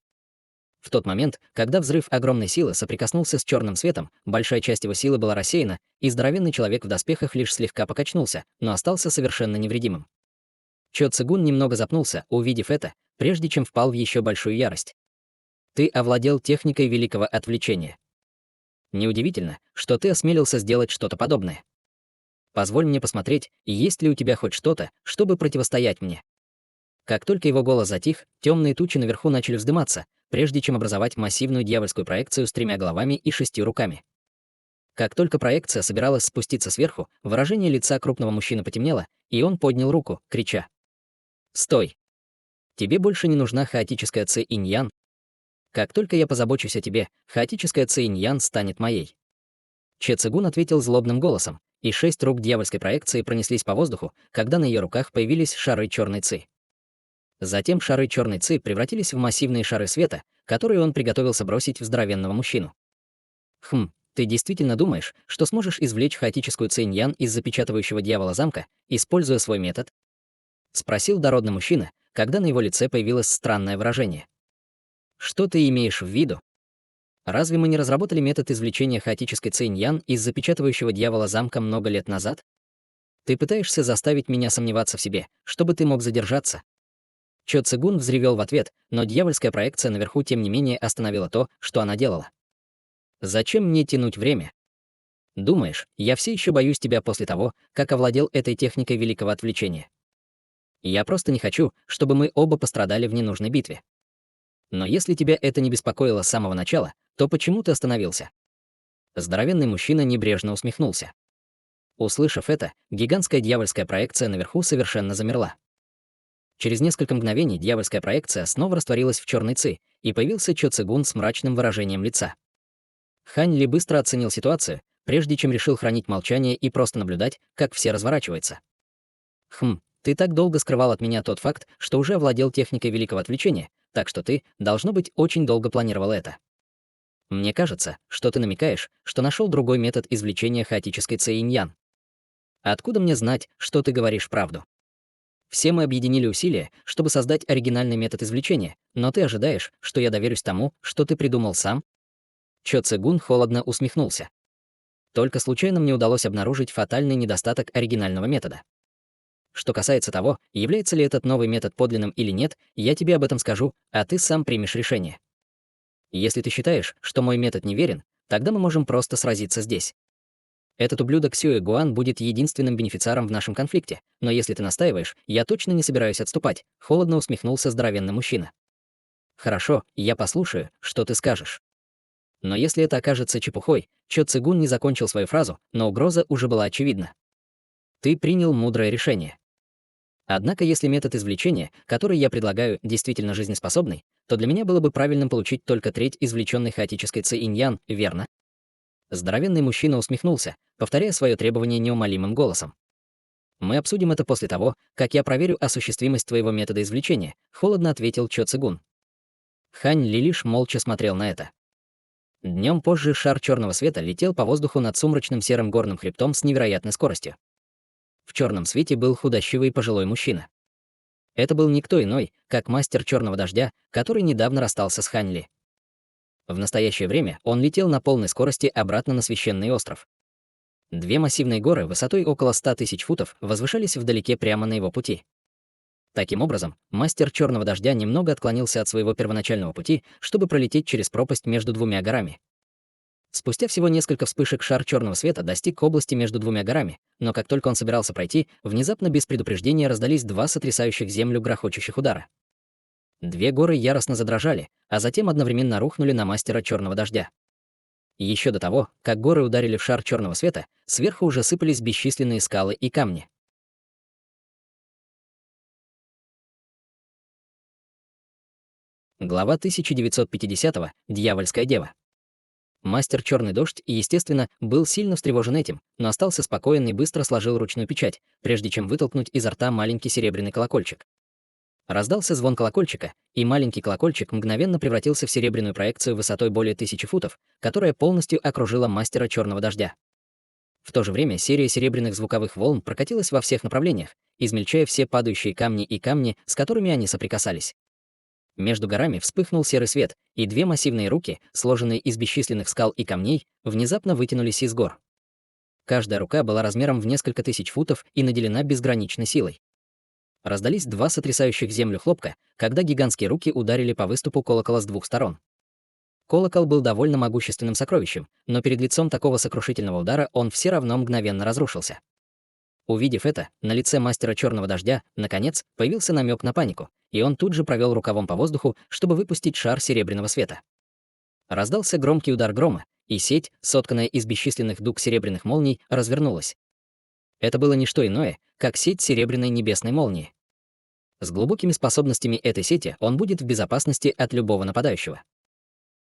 В тот момент, когда взрыв огромной силы соприкоснулся с черным светом, большая часть его силы была рассеяна, и здоровенный человек в доспехах лишь слегка покачнулся, но остался совершенно невредимым. Чо Цигун немного запнулся, увидев это, прежде чем впал в еще большую ярость. Ты овладел техникой великого отвлечения. Неудивительно, что ты осмелился сделать что-то подобное. Позволь мне посмотреть, есть ли у тебя хоть что-то, чтобы противостоять мне. Как только его голос затих, темные тучи наверху начали вздыматься, прежде чем образовать массивную дьявольскую проекцию с 3 головами и 6 руками. Как только проекция собиралась спуститься сверху, выражение лица крупного мужчины потемнело, и он поднял руку, крича: «Стой! Тебе больше не нужна хаотическая Ци-Инь-Ян. Как только я позабочусь о тебе, хаотическая Ци-Инь-Ян станет моей». Че Цигун ответил злобным голосом, и 6 рук дьявольской проекции пронеслись по воздуху, когда на ее руках появились шары черной Ци. Затем шары черной Ци превратились в массивные шары света, которые он приготовился бросить в здоровенного мужчину. Ты действительно думаешь, что сможешь извлечь хаотическую Циньян из запечатывающего дьявола замка, используя свой метод? Спросил дородный мужчина, когда на его лице появилось странное выражение. Что ты имеешь в виду? Разве мы не разработали метод извлечения хаотической Циньян из запечатывающего дьявола замка много лет назад? Ты пытаешься заставить меня сомневаться в себе, чтобы ты мог задержаться. Чо Цигун взревел в ответ, но дьявольская проекция наверху тем не менее остановила то, что она делала. Зачем мне тянуть время? Думаешь, я все еще боюсь тебя после того, как овладел этой техникой великого отвлечения? Я просто не хочу, чтобы мы оба пострадали в ненужной битве. Но если тебя это не беспокоило с самого начала, то почему ты остановился? Здоровенный мужчина небрежно усмехнулся. Услышав это, гигантская дьявольская проекция наверху совершенно замерла. Через несколько мгновений дьявольская проекция снова растворилась в черной Ци, и появился Чо Цигун с мрачным выражением лица. Хань Ли быстро оценил ситуацию, прежде чем решил хранить молчание и просто наблюдать, как все разворачивается. Ты так долго скрывал от меня тот факт, что уже овладел техникой великого отвлечения, так что ты, должно быть, очень долго планировал это. Мне кажется, что ты намекаешь, что нашел другой метод извлечения хаотической Ци-Инь-Ян. Откуда мне знать, что ты говоришь правду? Все мы объединили усилия, чтобы создать оригинальный метод извлечения, но ты ожидаешь, что я доверюсь тому, что ты придумал сам? Чо Цигун холодно усмехнулся. Только случайно мне удалось обнаружить фатальный недостаток оригинального метода. Что касается того, является ли этот новый метод подлинным или нет, я тебе об этом скажу, а ты сам примешь решение. Если ты считаешь, что мой метод неверен, тогда мы можем просто сразиться здесь. Этот ублюдок Сюэ Гуан будет единственным бенефициаром в нашем конфликте, но если ты настаиваешь, я точно не собираюсь отступать, холодно усмехнулся здоровенный мужчина. Хорошо, я послушаю, что ты скажешь. Но если это окажется чепухой, Чо Цигун не закончил свою фразу, но угроза уже была очевидна. Ты принял мудрое решение. Однако, если метод извлечения, который я предлагаю, действительно жизнеспособный, то для меня было бы правильным получить только треть извлеченной хаотической Ци-Инь-Ян, верно? Здоровенный мужчина усмехнулся, повторяя свое требование неумолимым голосом. Мы обсудим это после того, как я проверю осуществимость твоего метода извлечения, холодно ответил Чо Цигун. Хань Ли лишь молча смотрел на это. Днем позже шар черного света летел по воздуху над сумрачным серым горным хребтом с невероятной скоростью. В черном свете был худощавый пожилой мужчина. Это был никто иной, как мастер черного дождя, который недавно расстался с Хань Ли. В настоящее время он летел на полной скорости обратно на священный остров. 2 массивные горы высотой около 100 тысяч футов возвышались вдалеке прямо на его пути. Таким образом, мастер черного дождя немного отклонился от своего первоначального пути, чтобы пролететь через пропасть между 2 горами. Спустя всего несколько вспышек шар черного света достиг области между 2 горами, но как только он собирался пройти, внезапно без предупреждения раздались 2 сотрясающих землю грохочущих удара. 2 горы яростно задрожали, а затем одновременно рухнули на мастера черного дождя. Еще до того, как горы ударили в шар черного света, сверху уже сыпались бесчисленные скалы и камни. Глава 1950-го. Дьявольская дева. Мастер Черный дождь, естественно, был сильно встревожен этим, но остался спокоен и быстро сложил ручную печать, прежде чем вытолкнуть изо рта маленький серебряный колокольчик. Раздался звон колокольчика, и маленький колокольчик мгновенно превратился в серебряную проекцию высотой более 1000 футов, которая полностью окружила мастера Черного дождя. В то же время серия серебряных звуковых волн прокатилась во всех направлениях, измельчая все падающие камни и камни, с которыми они соприкасались. Между горами вспыхнул серый свет, и две массивные руки, сложенные из бесчисленных скал и камней, внезапно вытянулись из гор. Каждая рука была размером в несколько тысяч футов и наделена безграничной силой. Раздались два сотрясающих землю хлопка, когда гигантские руки ударили по выступу колокола с двух сторон. Колокол был довольно могущественным сокровищем, но перед лицом такого сокрушительного удара он все равно мгновенно разрушился. Увидев это, на лице мастера черного дождя, наконец, появился намек на панику, и он тут же провел рукавом по воздуху, чтобы выпустить шар серебряного света. Раздался громкий удар грома, и сеть, сотканная из бесчисленных дуг серебряных молний, развернулась. Это было не что иное, как сеть серебряной небесной молнии. С глубокими способностями этой сети он будет в безопасности от любого нападающего.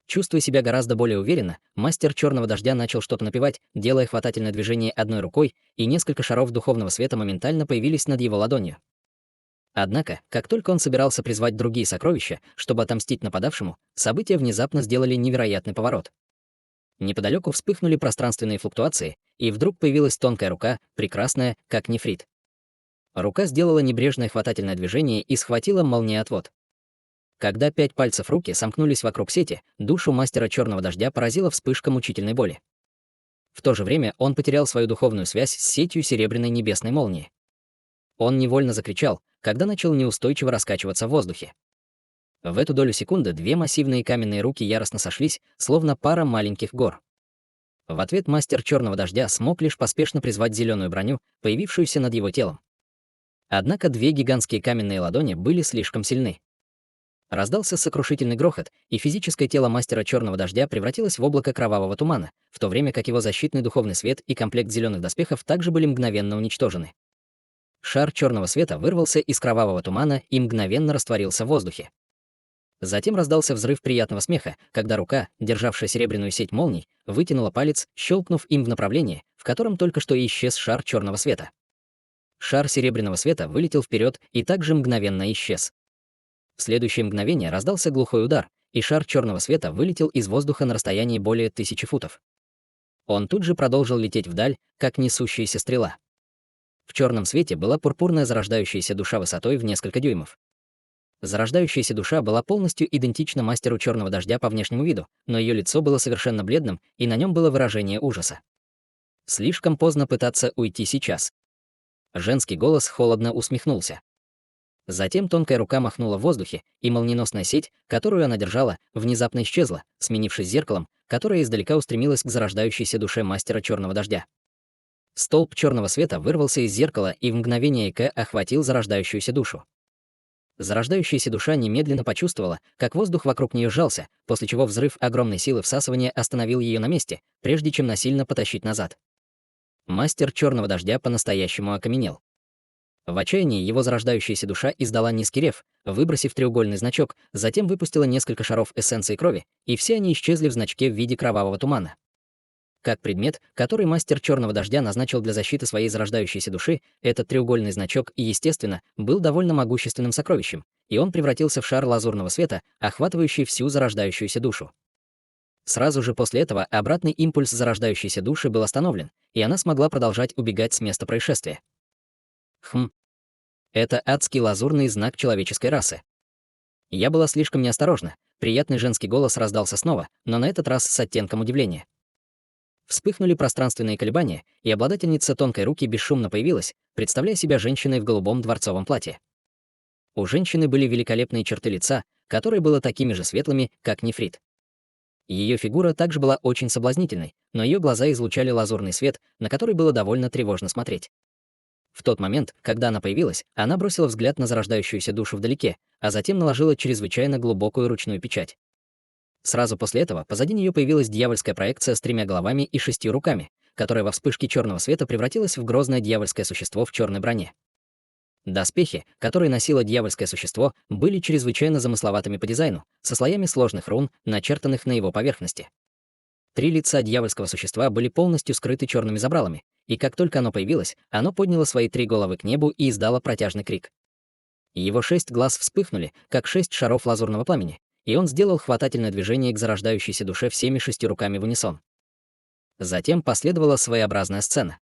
Чувствуя себя гораздо более уверенно, мастер черного дождя начал что-то напевать, делая хватательное движение одной рукой, и несколько шаров духовного света моментально появились над его ладонью. Однако, как только он собирался призвать другие сокровища, чтобы отомстить нападавшему, события внезапно сделали невероятный поворот. Неподалеку вспыхнули пространственные флуктуации, и вдруг появилась тонкая рука, прекрасная, как нефрит. Рука сделала небрежное хватательное движение и схватила молниеотвод. Когда 5 пальцев руки сомкнулись вокруг сети, душу мастера черного дождя поразила вспышка мучительной боли. В то же время он потерял свою духовную связь с сетью серебряной небесной молнии. Он невольно закричал, когда начал неустойчиво раскачиваться в воздухе. В эту долю секунды две массивные каменные руки яростно сошлись, словно пара маленьких гор. В ответ мастер черного дождя смог лишь поспешно призвать зеленую броню, появившуюся над его телом. Однако две гигантские каменные ладони были слишком сильны. Раздался сокрушительный грохот, и физическое тело мастера черного дождя превратилось в облако кровавого тумана, в то время как его защитный духовный свет и комплект зеленых доспехов также были мгновенно уничтожены. Шар черного света вырвался из кровавого тумана и мгновенно растворился в воздухе. Затем раздался взрыв приятного смеха, когда рука, державшая серебряную сеть молний, вытянула палец, щелкнув им в направлении, в котором только что исчез шар черного света. Шар серебряного света вылетел вперед и также мгновенно исчез. В следующее мгновение раздался глухой удар, и шар черного света вылетел из воздуха на расстоянии более 1000 футов. Он тут же продолжил лететь вдаль, как несущаяся стрела. В черном свете была пурпурная зарождающаяся душа высотой в несколько дюймов. Зарождающаяся душа была полностью идентична мастеру черного дождя по внешнему виду, но ее лицо было совершенно бледным, и на нем было выражение ужаса. Слишком поздно пытаться уйти сейчас. Женский голос холодно усмехнулся. Затем тонкая рука махнула в воздухе, и молниеносная сеть, которую она держала, внезапно исчезла, сменившись зеркалом, которое издалека устремилось к зарождающейся душе мастера черного дождя. Столб черного света вырвался из зеркала и в мгновение ока охватил зарождающуюся душу. Зарождающаяся душа немедленно почувствовала, как воздух вокруг нее сжался, после чего взрыв огромной силы всасывания остановил ее на месте, прежде чем насильно потащить назад. Мастер черного дождя по-настоящему окаменел. В отчаянии его зарождающаяся душа издала низкий рев, выбросив треугольный значок, затем выпустила несколько шаров эссенции крови, и все они исчезли в значке в виде кровавого тумана. Как предмет, который мастер черного дождя назначил для защиты своей зарождающейся души, этот треугольный значок, естественно, был довольно могущественным сокровищем, и он превратился в шар лазурного света, охватывающий всю зарождающуюся душу. Сразу же после этого обратный импульс зарождающейся души был остановлен, и она смогла продолжать убегать с места происшествия. Это адский лазурный знак человеческой расы. Я была слишком неосторожна. Приятный женский голос раздался снова, но на этот раз с оттенком удивления. Вспыхнули пространственные колебания, и обладательница тонкой руки бесшумно появилась, представляя себя женщиной в голубом дворцовом платье. У женщины были великолепные черты лица, которые были такими же светлыми, как нефрит. Ее фигура также была очень соблазнительной, но ее глаза излучали лазурный свет, на который было довольно тревожно смотреть. В тот момент, когда она появилась, она бросила взгляд на зарождающуюся душу вдалеке, а затем наложила чрезвычайно глубокую ручную печать. Сразу после этого позади нее появилась дьявольская проекция с 3 головами и 6 руками, которая во вспышке черного света превратилась в грозное дьявольское существо в черной броне. Доспехи, которые носило дьявольское существо, были чрезвычайно замысловатыми по дизайну, со слоями сложных рун, начертанных на его поверхности. 3 лица дьявольского существа были полностью скрыты черными забралами, и как только оно появилось, оно подняло свои 3 головы к небу и издало протяжный крик. Его 6 глаз вспыхнули, как 6 шаров лазурного пламени, и он сделал хватательное движение к зарождающейся душе всеми 6 руками в унисон. Затем последовала своеобразная сцена.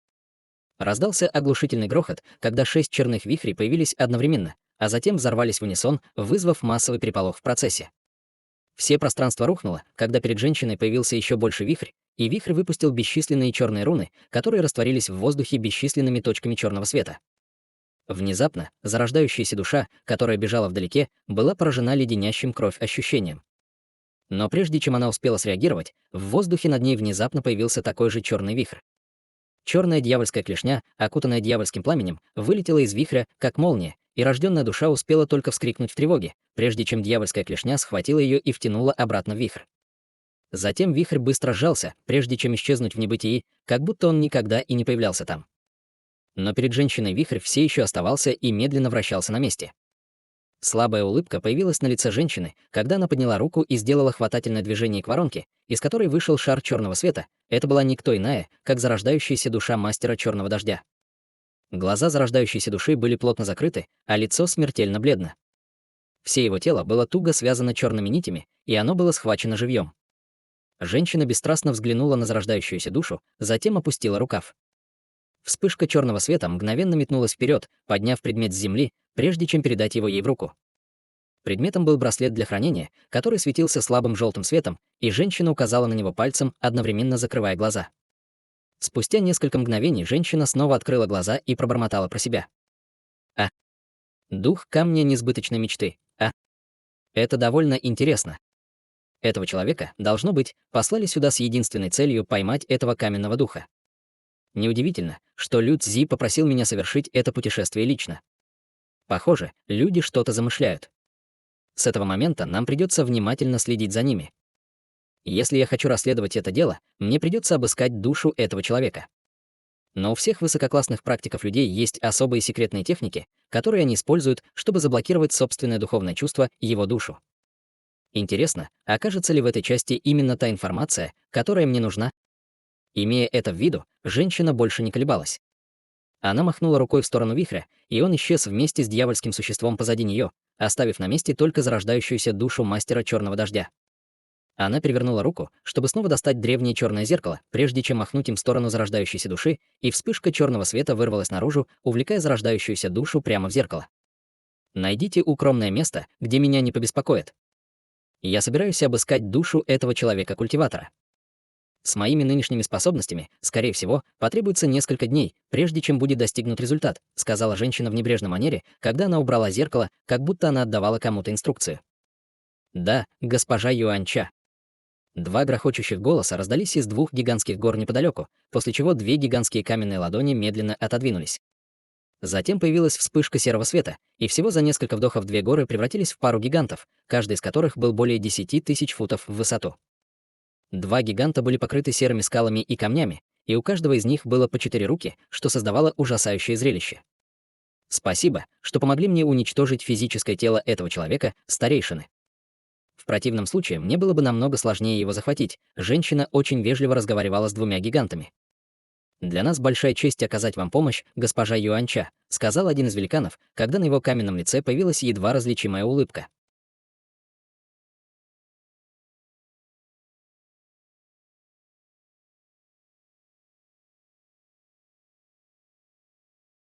Раздался оглушительный грохот, когда 6 черных вихрей появились одновременно, а затем взорвались в унисон, вызвав массовый переполох в процессе. Все пространство рухнуло, когда перед женщиной появился еще больше вихрь, и вихрь выпустил бесчисленные черные руны, которые растворились в воздухе бесчисленными точками черного света. Внезапно зарождающаяся душа, которая бежала вдалеке, была поражена леденящим кровь ощущением. Но прежде чем она успела среагировать, в воздухе над ней внезапно появился такой же черный вихрь. Черная дьявольская клешня, окутанная дьявольским пламенем, вылетела из вихря, как молния, и рожденная душа успела только вскрикнуть в тревоге, прежде чем дьявольская клешня схватила ее и втянула обратно в вихрь. Затем вихрь быстро сжался, прежде чем исчезнуть в небытии, как будто он никогда и не появлялся там. Но перед женщиной вихрь все еще оставался и медленно вращался на месте. Слабая улыбка появилась на лице женщины, когда она подняла руку и сделала хватательное движение к воронке, из которой вышел шар черного света. Это была никто иная, как зарождающаяся душа мастера черного дождя. Глаза зарождающейся души были плотно закрыты, а лицо смертельно бледно. Все его тело было туго связано черными нитями, и оно было схвачено живьем. Женщина бесстрастно взглянула на зарождающуюся душу, затем опустила рукав. Вспышка черного света мгновенно метнулась вперед, подняв предмет с земли, прежде чем передать его ей в руку. Предметом был браслет для хранения, который светился слабым желтым светом, и женщина указала на него пальцем, одновременно закрывая глаза. Спустя несколько мгновений женщина снова открыла глаза и пробормотала про себя. А. Дух камня несбыточной мечты. А. Это довольно интересно. Этого человека, должно быть, послали сюда с единственной целью поймать этого каменного духа. Неудивительно, что Лю Цзи попросил меня совершить это путешествие лично. Похоже, люди что-то замышляют. С этого момента нам придется внимательно следить за ними. Если я хочу расследовать это дело, мне придется обыскать душу этого человека. Но у всех высококлассных практиков людей есть особые секретные техники, которые они используют, чтобы заблокировать собственное духовное чувство, его душу. Интересно, окажется ли в этой части именно та информация, которая мне нужна? Имея это в виду, женщина больше не колебалась. Она махнула рукой в сторону вихря, и он исчез вместе с дьявольским существом позади нее, оставив на месте только зарождающуюся душу мастера черного дождя. Она перевернула руку, чтобы снова достать древнее черное зеркало, прежде чем махнуть им в сторону зарождающейся души, и вспышка черного света вырвалась наружу, увлекая зарождающуюся душу прямо в зеркало. «Найдите укромное место, где меня не побеспокоят. Я собираюсь обыскать душу этого человека-культиватора. С моими нынешними способностями, скорее всего, потребуется несколько дней, прежде чем будет достигнут результат», сказала женщина в небрежной манере, когда она убрала зеркало, как будто она отдавала кому-то инструкцию. «Да, госпожа Юаньча». Два грохочущих голоса раздались из двух гигантских гор неподалеку, после чего две гигантские каменные ладони медленно отодвинулись. Затем появилась вспышка серого света, и всего за несколько вдохов две горы превратились в пару гигантов, каждый из которых был более 10 тысяч футов в высоту. Два гиганта были покрыты серыми скалами и камнями, и у каждого из них было по 4 руки, что создавало ужасающее зрелище. Спасибо, что помогли мне уничтожить физическое тело этого человека, старейшины. В противном случае мне было бы намного сложнее его захватить. Женщина очень вежливо разговаривала с двумя гигантами. «Для нас большая честь оказать вам помощь, госпожа Юаньча», сказал один из великанов, когда на его каменном лице появилась едва различимая улыбка.